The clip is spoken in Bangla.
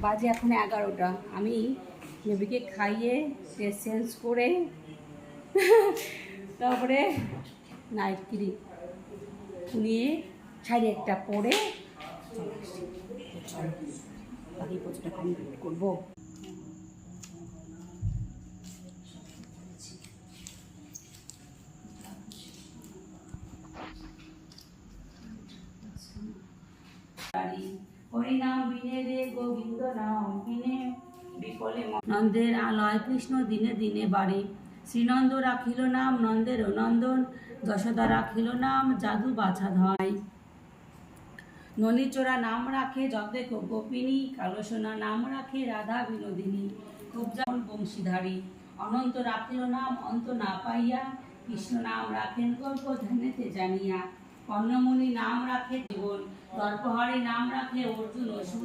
বাজে এখন 11টা। আমি বেবিকে খাইয়ে ড্রেস চেঞ্জ করে তারপরে নাইট ক্রিম নিয়ে শাড়ি একটা পরে বাকি প্রচুরটা কমপ্লিট করবো। হরিনাম বিনে রে গোবিন্দ নাম বিনে বিফলে নন্দের আলয় কৃষ্ণ দিনে দিনে বাড়ে। শ্রীনন্দ রাখিল নাম নন্দের নন্দন, যশোদা রাখিল নাম জাদু বাছা ধাই। ননীচোরা নাম রাখে যতে গোপিনী, কালো সোনা নাম রাখে রাধা বিনোদিনী। খুব যেমন বংশীধারী অনন্ত রাখিল নাম অন্ত না পাইয়া, কৃষ্ণ নাম রাখেন গল্প ধ্যানেতে জানিয়া। কর্ণমণি নাম রাখে জীবন, দর্পহারী নাম রাখে অর্জুন।